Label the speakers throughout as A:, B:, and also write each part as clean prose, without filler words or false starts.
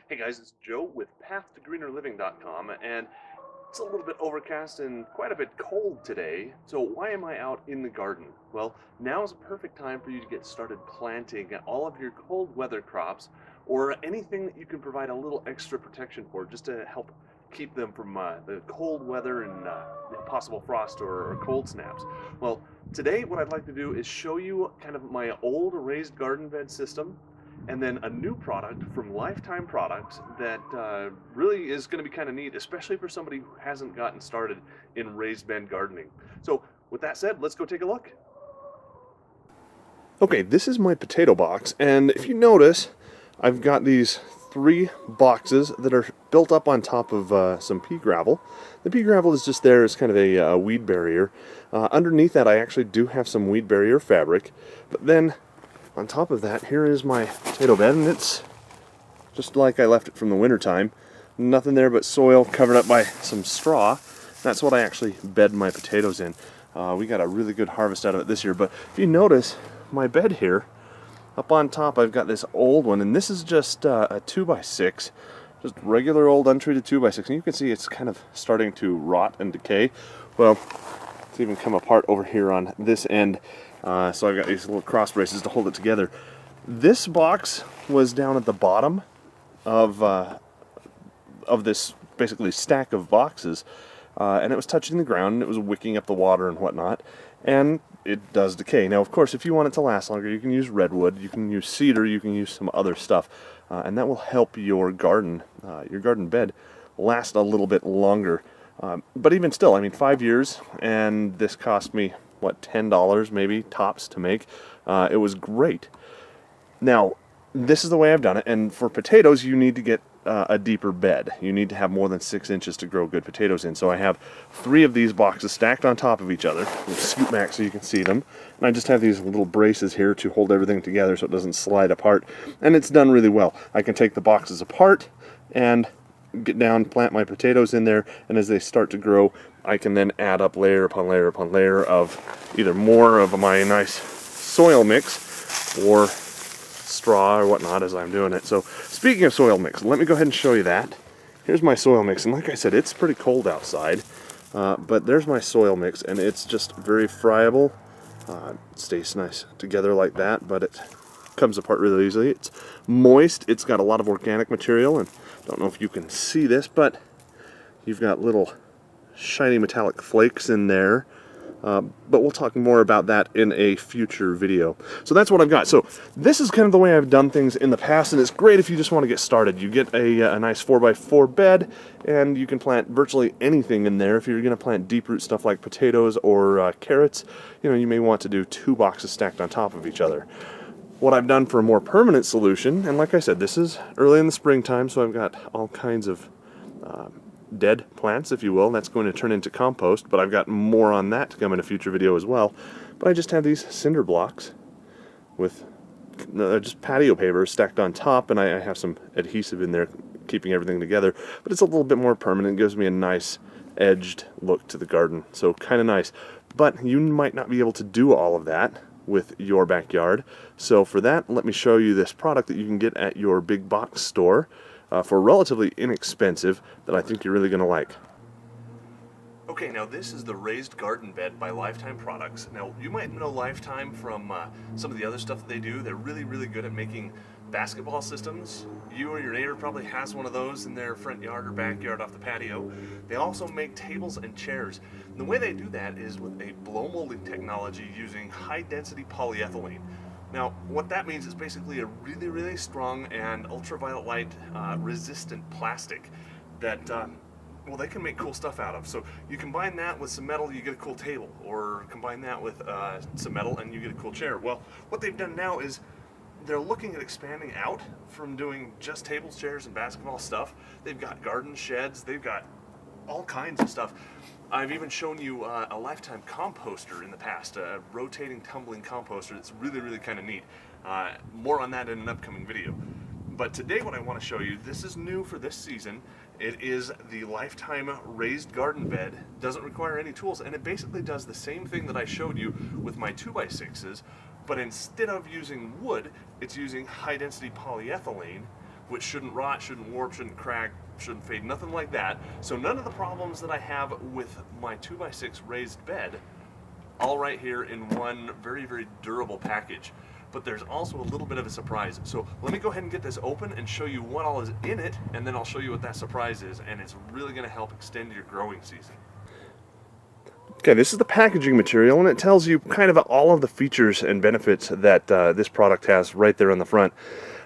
A: Hey guys, it's Joe with PathToGreenerLiving.com, and it's a little bit overcast and quite a bit cold today. So why am I out in the garden? Well, now is a perfect time for you to get started planting all of your cold weather crops, or anything that you can provide a little extra protection for, just to help keep them from the cold weather and possible frost or cold snaps. Well, today what I'd like to do is show you kind of my old raised garden bed system, and then a new product from Lifetime Products that really is going to be kind of neat, especially for somebody who hasn't gotten started in raised bed gardening. So with that said, let's go take a look. Okay, this is my potato box, and if you notice, I've got these three boxes that are built up on top of some pea gravel. The pea gravel is just there as kind of a weed barrier. Underneath that, I actually do have some weed barrier fabric, but then on top of that, here is my potato bed, and it's just like I left it from the winter time. Nothing there but soil covered up by some straw. That's what I actually bed my potatoes in. We got a really good harvest out of it this year, but if you notice my bed here, up on top I've got this old one, and this is just a 2x6, just regular old untreated 2x6, and you can see it's kind of starting to rot and decay. Well, it's even come apart over here on this end. So I've got these little cross braces to hold it together. This box was down at the bottom of this basically stack of boxes, and it was touching the ground, and it was wicking up the water and whatnot, and it does decay. Now, of course, if you want it to last longer, you can use redwood, you can use cedar, you can use some other stuff, and that will help your garden bed last a little bit longer. But even still, I mean, 5 years, and this cost me, what, $10 maybe tops to make. It was great. Now, this is the way I've done it, and for potatoes you need to get a deeper bed. You need to have more than 6 inches to grow good potatoes in. So I have 3 of these boxes stacked on top of each other. We'll scoot back so you can see them. And I just have these little braces here to hold everything together so it doesn't slide apart. And it's done really well. I can take the boxes apart and get down, plant my potatoes in there, and as they start to grow, I can then add up layer upon layer upon layer of either more of my nice soil mix or straw or whatnot as I'm doing it. So speaking of soil mix, let me go ahead and show you that. Here's my soil mix, and like I said, it's pretty cold outside, but there's my soil mix, and it's just very friable. It stays nice together like that, but it comes apart really easily. It's moist, it's got a lot of organic material, and I don't know if you can see this, but you've got little shiny metallic flakes in there. But we'll talk more about that in a future video. So that's what I've got. So this is kind of the way I've done things in the past, and it's great if you just want to get started. You get a nice 4x4 bed, and you can plant virtually anything in there. If you're going to plant deep root stuff like potatoes or carrots, you may want to do 2 boxes stacked on top of each other. What I've done for a more permanent solution, and like I said, this is early in the springtime, so I've got all kinds of dead plants, if you will. That's going to turn into compost, but I've got more on that to come in a future video as well. But I just have these cinder blocks with just patio paper stacked on top, and I have some adhesive in there keeping everything together, but it's a little bit more permanent. It gives me a nice edged look to the garden, so kind of nice. But you might not be able to do all of that with your backyard, so for that, let me show you this product that you can get at your big box store for relatively inexpensive, that I think you're really going to like. Okay, now this is the raised garden bed by Lifetime Products. Now you might know Lifetime from some of the other stuff that they do. They're really, really good at making basketball systems. You or your neighbor probably has one of those in their front yard or backyard off the patio. They also make tables and chairs. And the way they do that is with a blow molding technology using high density polyethylene. Now, what that means is basically a really, really strong and ultraviolet light resistant plastic that, well, they can make cool stuff out of. So you combine that with some metal, you get a cool table, or combine that with some metal and you get a cool chair. Well, what they've done now is they're looking at expanding out from doing just tables, chairs, and basketball stuff. They've got garden sheds, they've got all kinds of stuff. I've even shown you a Lifetime composter in the past, a rotating tumbling composter that's really, really kind of neat. More on that in an upcoming video. But today what I want to show you, this is new for this season. It is the Lifetime raised garden bed. Doesn't require any tools, and it basically does the same thing that I showed you with my 2x6s, but instead of using wood, it's using high density polyethylene which shouldn't rot, shouldn't warp, shouldn't crack, shouldn't fade, nothing like that. So none of the problems that I have with my 2x6 raised bed, all right here in one very, very durable package. But there's also a little bit of a surprise. So let me go ahead and get this open and show you what all is in it, and then I'll show you what that surprise is, and it's really gonna help extend your growing season. Okay, this is the packaging material, and it tells you kind of all of the features and benefits that this product has right there on the front.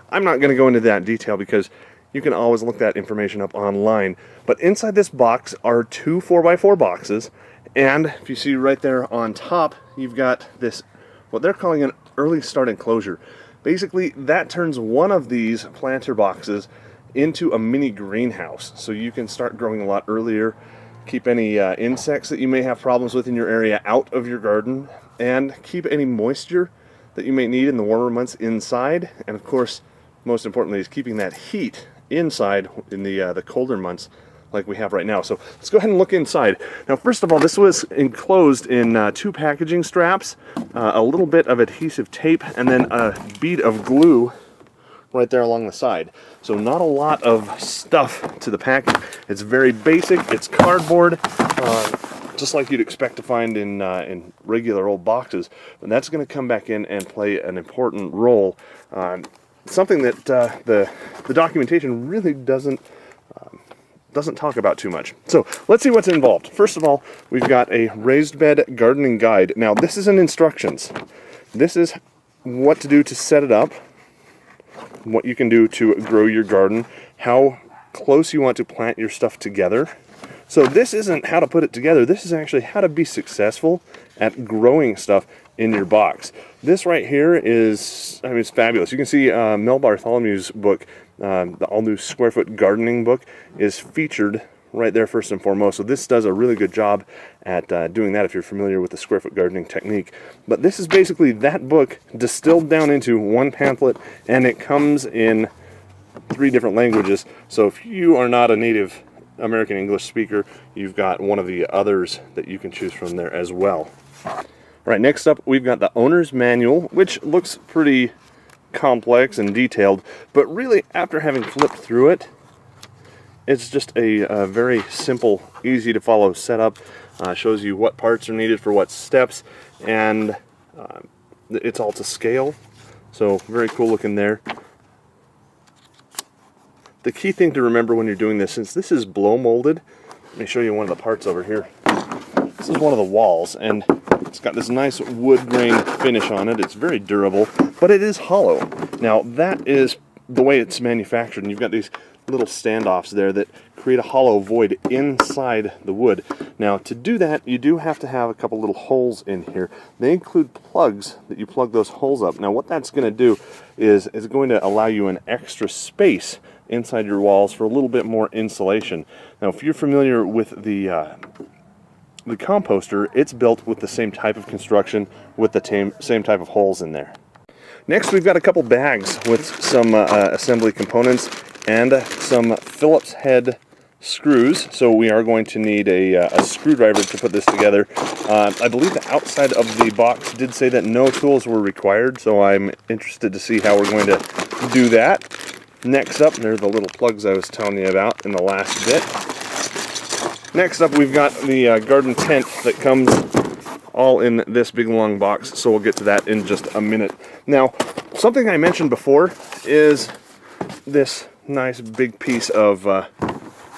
A: I'm not going to go into that detail because you can always look that information up online. But inside this box are two 4x4 boxes, and if you see right there on top, you've got this, what they're calling an early start enclosure. Basically, that turns one of these planter boxes into a mini greenhouse, so you can start growing a lot earlier. Keep any insects that you may have problems with in your area out of your garden, and keep any moisture that you may need in the warmer months inside. And of course, most importantly, is keeping that heat inside in the colder months like we have right now. So let's go ahead and look inside. Now, first of all, this was enclosed in two packaging straps, a little bit of adhesive tape, and then a bead of glue right there along the side. So not a lot of stuff to the package. It's very basic. It's cardboard, just like you'd expect to find in regular old boxes. But that's going to come back in and play an important role. Something that the documentation really doesn't talk about too much. So let's see what's involved. First of all, we've got a raised bed gardening guide. Now, this is an instructions. This is what to do to set it up, what you can do to grow your garden, how close you want to plant your stuff together. So this isn't how to put it together, this is actually how to be successful at growing stuff in your box. This right here is, I mean, it's fabulous. You can see Mel Bartholomew's book, the All New Square Foot Gardening book, is featured right there first and foremost. So this does a really good job at doing that if you're familiar with the square foot gardening technique. But this is basically that book distilled down into one pamphlet, and it comes in 3 different languages. So if you are not a native American English speaker, you've got one of the others that you can choose from there as well. All right, next up we've got the owner's manual, which looks pretty complex and detailed, but really after having flipped through it, it's just a very simple, easy to follow setup. Shows you what parts are needed for what steps, and it's all to scale. So very cool looking there. The key thing to remember when you're doing this, since this is blow molded, let me show you one of the parts over here. This is one of the walls, and it's got this nice wood grain finish on it. It's very durable, but it is hollow. Now that is the way it's manufactured, and you've got these little standoffs there that create a hollow void inside the wood. Now to do that, you do have to have a couple little holes in here. They include plugs that you plug those holes up. Now what that's going to do is it's going to allow you an extra space inside your walls for a little bit more insulation. Now if you're familiar with the composter, it's built with the same type of construction with the same type of holes in there. Next, we've got a couple bags with some assembly components and some Phillips head screws. So we are going to need a screwdriver to put this together. I believe the outside of the box did say that no tools were required, so I'm interested to see how we're going to do that. Next up, there are the little plugs I was telling you about in the last bit. Next up, we've got the garden tent that comes all in this big long box, so we'll get to that in just a minute. Now, something I mentioned before is this nice big piece of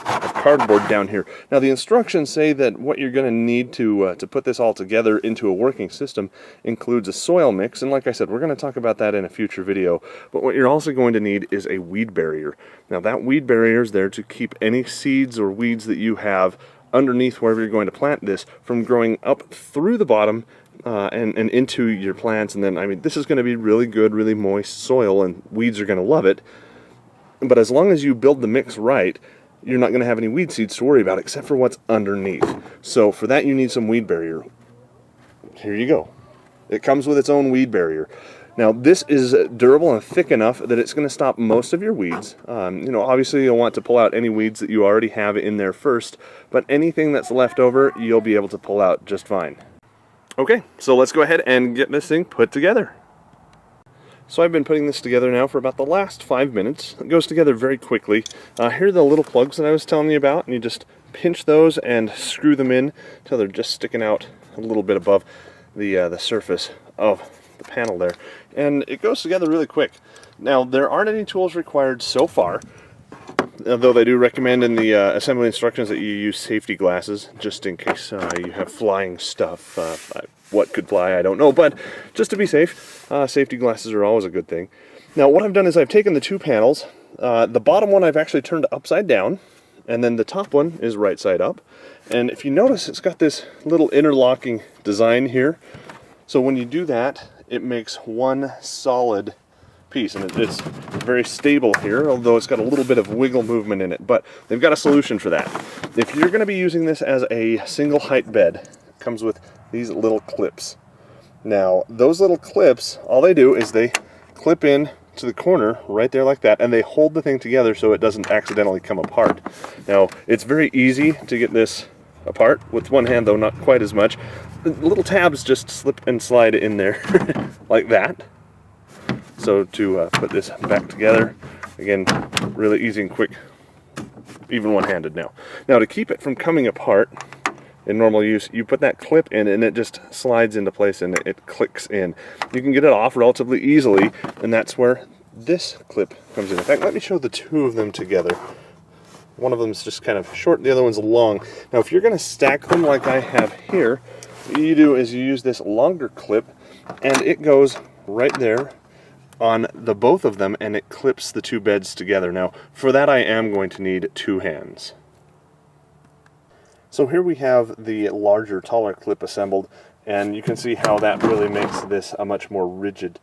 A: cardboard down here. Now the instructions say that what you're going to need to put this all together into a working system includes a soil mix, and like I said, we're going to talk about that in a future video. But what you're also going to need is a weed barrier. Now that weed barrier is there to keep any seeds or weeds that you have underneath wherever you're going to plant this from growing up through the bottom and into your plants. And then, I mean, this is going to be really good, really moist soil, and weeds are going to love it. But as long as you build the mix right, you're not going to have any weed seeds to worry about except for what's underneath. So for that, you need some weed barrier. Here you go. It comes with its own weed barrier. Now this is durable and thick enough that it's going to stop most of your weeds. You know, obviously you'll want to pull out any weeds that you already have in there first, but anything that's left over, you'll be able to pull out just fine. Okay, so let's go ahead and get this thing put together. So I've been putting this together now for about the last 5 minutes. It goes together very quickly. Here are the little plugs that I was telling you about, and you just pinch those and screw them in until they're just sticking out a little bit above the surface of the panel there. And it goes together really quick. Now, there aren't any tools required so far, though they do recommend in the assembly instructions that you use safety glasses, just in case you have flying stuff. What could fly, I don't know, but just to be safe, safety glasses are always a good thing. Now, what I've done is I've taken the two panels. The bottom one I've actually turned upside down, and then the top one is right side up. And if you notice, it's got this little interlocking design here. So when you do that, it makes one solid piece, and it's very stable here, although it's got a little bit of wiggle movement in it. But they've got a solution for that. If you're going to be using this as a single height bed, it comes with these little clips. Now, those little clips, all they do is they clip in to the corner right there like that, and they hold the thing together so it doesn't accidentally come apart. Now, it's very easy to get this apart with one hand, though not quite as much. The little tabs just slip and slide in there like that. So to put this back together, again, really easy and quick, even one-handed now. Now, to keep it from coming apart in normal use, you put that clip in and it just slides into place and it clicks in. You can get it off relatively easily, and that's where this clip comes in. In fact, let me show the two of them together. One of them is just kind of short, the other one's long. Now, if you're going to stack them like I have here, what you do is you use this longer clip, and it goes right there on the both of them, and it clips the two beds together. Now, for that I am going to need two hands. So here we have the larger, taller clip assembled, and you can see how that really makes this a much more rigid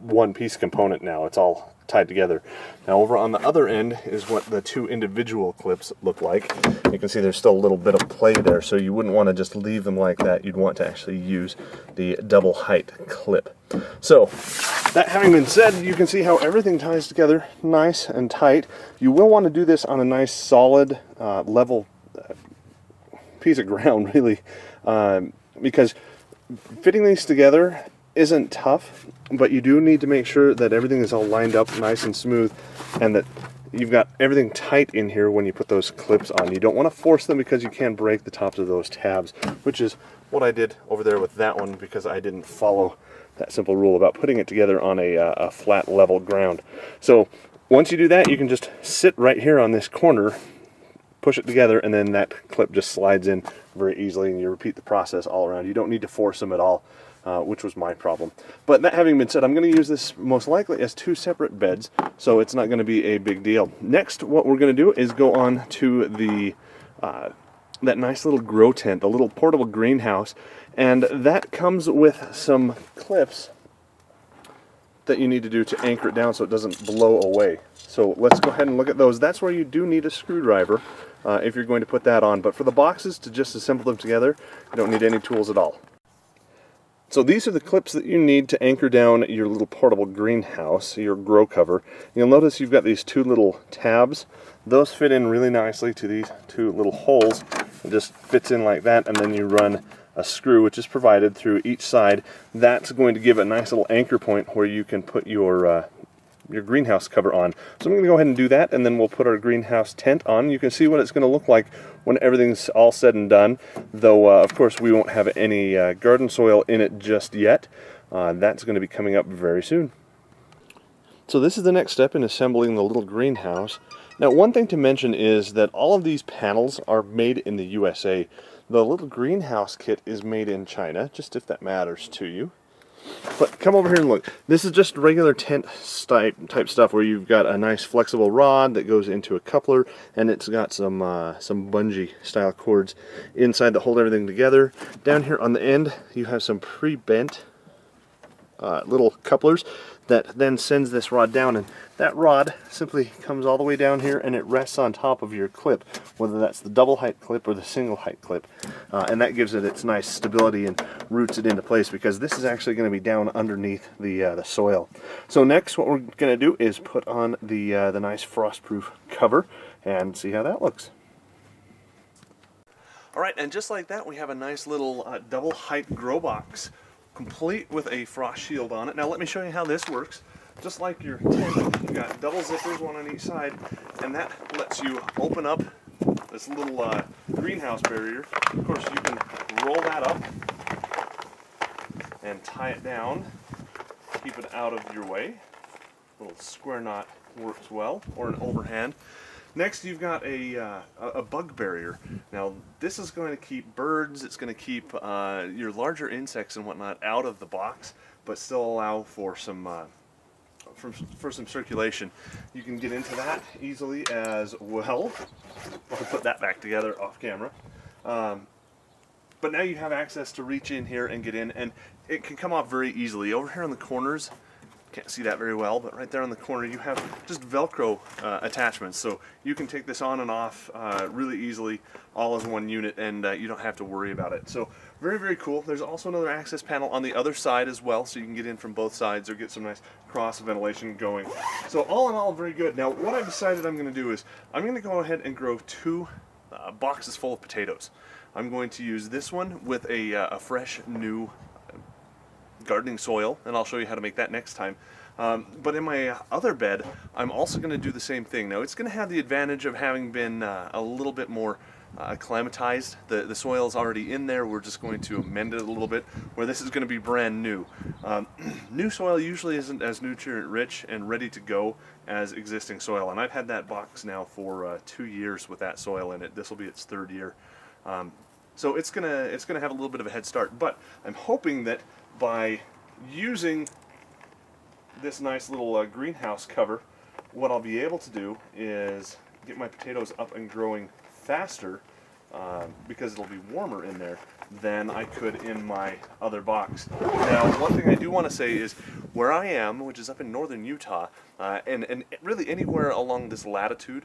A: one-piece component now. It's all tied together. Now, over on the other end is what the two individual clips look like. You can see there's still a little bit of play there, so you wouldn't want to just leave them like that. You'd want to actually use the double height clip. So, that having been said, you can see how everything ties together nice and tight. You will want to do this on a nice, solid, level piece of ground, really, because fitting these together isn't tough, but you do need to make sure that everything is all lined up nice and smooth, and that you've got everything tight in here when you put those clips on. You don't want to force them because you can break the tops of those tabs, which is what I did over there with that one, because I didn't follow that simple rule about putting it together on a flat, level ground. So once you do that, you can just sit right here on this corner, push it together, and then that clip just slides in very easily, and you repeat the process all around. You don't need to force them at all, which was my problem. But that having been said, I'm going to use this most likely as two separate beds, so it's not going to be a big deal. Next, what we're going to do is go on to the that nice little grow tent, the little portable greenhouse, and that comes with some clips that you need to do to anchor it down so it doesn't blow away. So let's go ahead and look at those. That's where you do need a screwdriver if you're going to put that on. But for the boxes, to just assemble them together, you don't need any tools at all. So these are the clips that you need to anchor down your little portable greenhouse, your grow cover. You'll notice you've got these two little tabs. Those fit in really nicely to these two little holes. It just fits in like that, and then you run a screw, which is provided through each side. That's going to give a nice little anchor point where you can put your greenhouse cover on. So I'm going to go ahead and do that, and then we'll put our greenhouse tent on. You can see what it's going to look like when everything's all said and done, though of course we won't have any garden soil in it just yet. That's going to be coming up very soon. So this is the next step in assembling the little greenhouse. Now, one thing to mention is that all of these panels are made in the USA. The little greenhouse kit is made in China, just if that matters to you. But come over here and look. This is just regular tent type stuff where you've got a nice flexible rod that goes into a coupler, and it's got some bungee style cords inside that hold everything together. Down here on the end you have some pre-bent little couplers that then sends this rod down, and that rod simply comes all the way down here and it rests on top of your clip, whether that's the double height clip or the single height clip, and that gives it its nice stability and roots it into place, because this is actually going to be down underneath the soil. So next what we're going to do is put on the nice frost-proof cover and see how that looks. Alright, and just like that we have a nice little double height grow box complete with a frost shield on it. Now let me show you how this works. Just like your tent, you've got double zippers, one on each side, and that lets you open up this little greenhouse barrier. Of course, you can roll that up and tie it down, keep it out of your way. A little square knot works well, or an overhand. Next, you've got a bug barrier. Now, this is going to keep birds, it's going to keep your larger insects and whatnot out of the box, but still allow for some for some circulation. You can get into that easily as well. I'll put that back together off camera. But now you have access to reach in here and get in, and it can come off very easily. Over here on the corners, can't see that very well, but right there on the corner you have just Velcro attachments, so you can take this on and off really easily, all as one unit, and you don't have to worry about it. So very, very cool. There's also another access panel on the other side as well, so you can get in from both sides or get some nice cross ventilation going. So all in all, very good. Now what I've decided I'm going to do is I'm going to go ahead and grow 2 boxes full of potatoes. I'm going to use this one with a fresh new gardening soil, and I'll show you how to make that next time. But in my other bed, I'm also going to do the same thing. Now it's going to have the advantage of having been a little bit more acclimatized. The soil is already in there. We're just going to amend it a little bit, where this is going to be brand new. New soil usually isn't as nutrient rich and ready to go as existing soil, and I've had that box now for 2 years with that soil in it. This will be its 3rd year. So it's gonna have a little bit of a head start, but I'm hoping that by using this nice little greenhouse cover, what I'll be able to do is get my potatoes up and growing faster, because it'll be warmer in there than I could in my other box. Now, one thing I do want to say is where I am, which is up in northern Utah, and really anywhere along this latitude,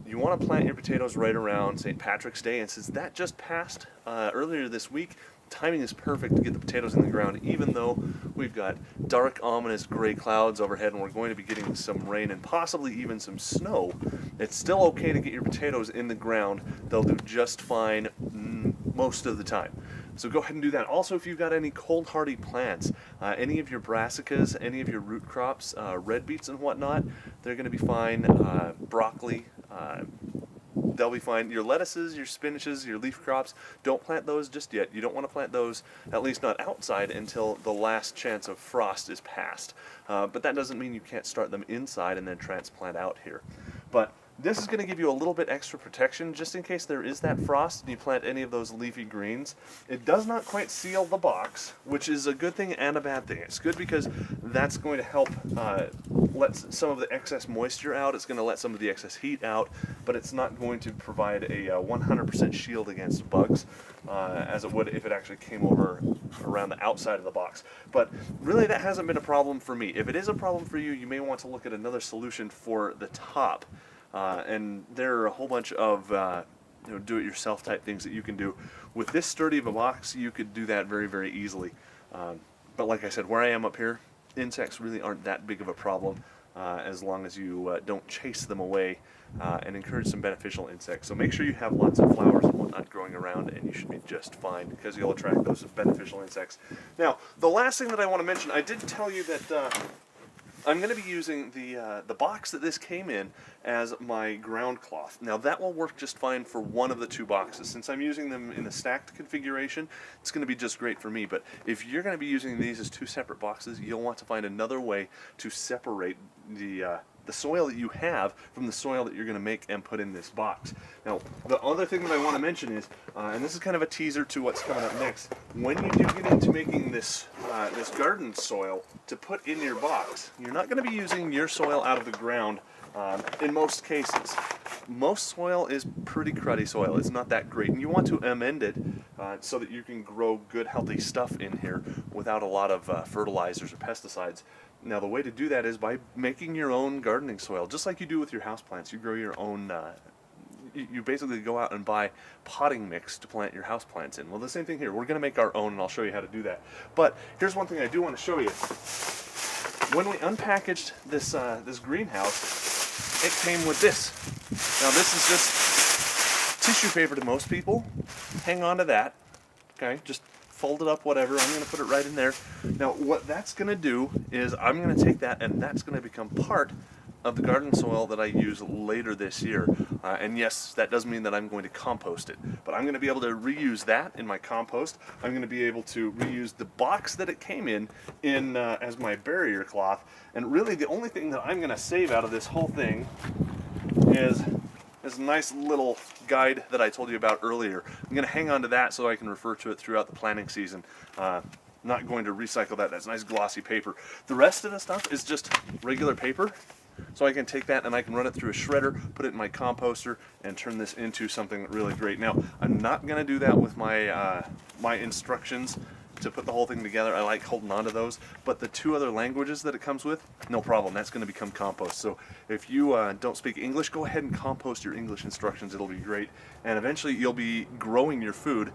A: you want to plant your potatoes right around St. Patrick's Day, and since that just passed earlier this week, timing is perfect to get the potatoes in the ground, even though we've got dark, ominous gray clouds overhead and we're going to be getting some rain and possibly even some snow. It's still okay to get your potatoes in the ground. They'll do just fine most of the time. So go ahead and do that. Also, if you've got any cold hardy plants, any of your brassicas, any of your root crops, red beets and whatnot, they're going to be fine. Broccoli, they'll be fine. Your lettuces, your spinaches, your leaf crops, don't plant those just yet. You don't want to plant those, at least not outside, until the last chance of frost is past. But that doesn't mean you can't start them inside and then transplant out here. But this is going to give you a little bit extra protection just in case there is that frost and you plant any of those leafy greens. It does not quite seal the box, which is a good thing and a bad thing. It's good because that's going to help let some of the excess moisture out. It's going to let some of the excess heat out, but it's not going to provide a 100% shield against bugs as it would if it actually came over around the outside of the box. But really that hasn't been a problem for me. If it is a problem for you, you may want to look at another solution for the top. And there are a whole bunch of do-it-yourself type things that you can do. With this sturdy of a box, you could do that very, very easily. But like I said, where I am up here, insects really aren't that big of a problem as long as you don't chase them away and encourage some beneficial insects. So make sure you have lots of flowers and whatnot growing around, and you should be just fine because you'll attract those beneficial insects. Now, the last thing that I want to mention, I did tell you that I'm going to be using the box that this came in as my ground cloth. Now that will work just fine for one of the 2 boxes. Since I'm using them in a stacked configuration, it's going to be just great for me. But if you're going to be using these as 2 separate boxes, you'll want to find another way to separate the soil that you have from the soil that you're going to make and put in this box. Now, the other thing that I want to mention is, and this is kind of a teaser to what's coming up next, when you do get into making this garden soil to put in your box, you're not going to be using your soil out of the ground in most cases. Most soil is pretty cruddy soil. It's not that great, and you want to amend it so that you can grow good, healthy stuff in here without a lot of fertilizers or pesticides. Now the way to do that is by making your own gardening soil, just like you do with your houseplants. You grow your own, you basically go out and buy potting mix to plant your houseplants in. Well, the same thing here. We're going to make our own, and I'll show you how to do that. But here's one thing I do want to show you. When we unpackaged this, this greenhouse, it came with this. Now this is just tissue paper to most people. Hang on to that. Okay, just fold it up, whatever. I'm going to put it right in there. Now, what that's going to do is I'm going to take that, and that's going to become part of the garden soil that I use later this year. And yes, that does mean that I'm going to compost it, but I'm going to be able to reuse that in my compost. I'm going to be able to reuse the box that it came in as my barrier cloth. And really the only thing that I'm going to save out of this whole thing is this nice little guide that I told you about earlier. I'm going to hang on to that so I can refer to it throughout the planting season. Not going to recycle that. That's nice glossy paper. The rest of the stuff is just regular paper. So I can take that and I can run it through a shredder, put it in my composter, and turn this into something really great. Now, I'm not going to do that with my my instructions to put the whole thing together. I like holding on to those, but the 2 other languages that it comes with, no problem. That's going to become compost. So if you don't speak English, go ahead and compost your English instructions. It'll be great, and eventually you'll be growing your food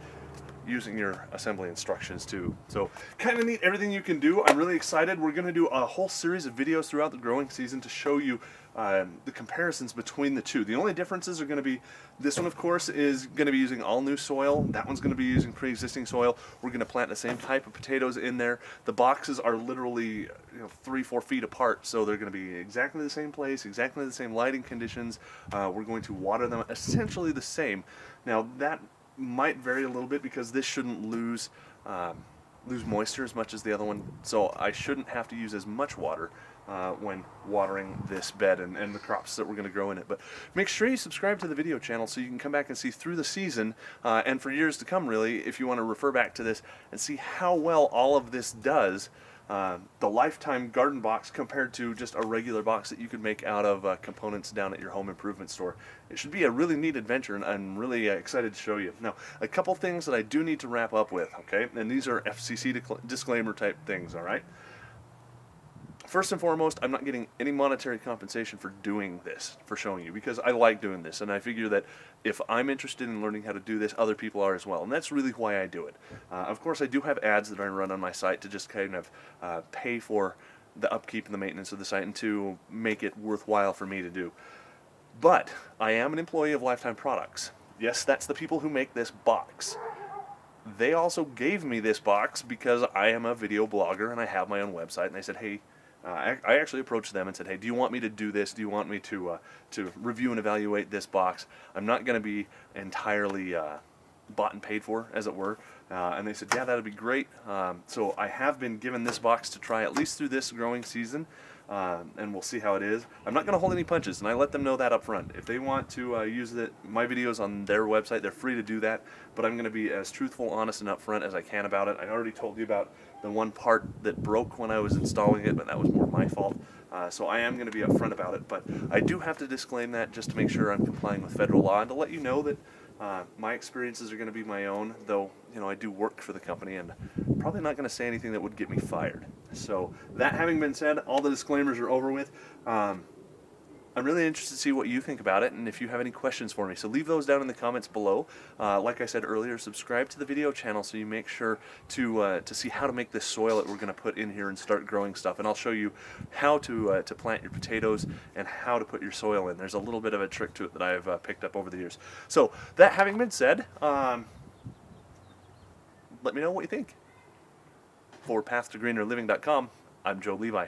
A: using your assembly instructions too. So kind of neat, everything you can do. I'm really excited. We're going to do a whole series of videos throughout the growing season to show you the comparisons between the 2. The only differences are going to be, this one of course is going to be using all new soil, that one's going to be using pre-existing soil. We're going to plant the same type of potatoes in there. The boxes are literally 3-4 feet apart, so they're going to be exactly the same place, exactly the same lighting conditions. We're going to water them essentially the same. Now that might vary a little bit because this shouldn't lose moisture as much as the other one, so I shouldn't have to use as much water when watering this bed and the crops that we're going to grow in it. But make sure you subscribe to the video channel so you can come back and see through the season and for years to come, really, if you want to refer back to this and see how well all of this does. The Lifetime garden box compared to just a regular box that you could make out of components down at your home improvement store. It should be a really neat adventure, and I'm really excited to show you. Now, a couple things that I do need to wrap up with, okay? And these are FCC disclaimer type things, all right? First and foremost, I'm not getting any monetary compensation for doing this, for showing you, because I like doing this, and I figure that if I'm interested in learning how to do this, other people are as well, and that's really why I do it. Of course, I do have ads that I run on my site to just kind of pay for the upkeep and the maintenance of the site and to make it worthwhile for me to do. But I am an employee of Lifetime Products. Yes, that's the people who make this box. They also gave me this box because I am a video blogger and I have my own website, and they said, hey, I actually approached them and said, hey, do you want me to do this? Do you want me to review and evaluate this box? I'm not going to be entirely bought and paid for, as it were. And they said, yeah, that'd be great. So I have been given this box to try at least through this growing season, and we'll see how it is. I'm not going to hold any punches, and I let them know that up front. If they want to use my videos on their website, they're free to do that, but I'm going to be as truthful, honest, and upfront as I can about it. I already told you about the one part that broke when I was installing it, but that was more my fault. So I am going to be upfront about it, but I do have to disclaim that just to make sure I'm complying with federal law and to let you know that my experiences are going to be my own, though I do work for the company and probably not going to say anything that would get me fired. So that having been said, all the disclaimers are over with. I'm really interested to see what you think about it and if you have any questions for me. So leave those down in the comments below. Like I said earlier, subscribe to the video channel so you make sure to see how to make this soil that we're going to put in here and start growing stuff. And I'll show you how to plant your potatoes and how to put your soil in. There's a little bit of a trick to it that I've picked up over the years. So that having been said, let me know what you think. For PathToGreenerLiving.com, I'm Joe Levi.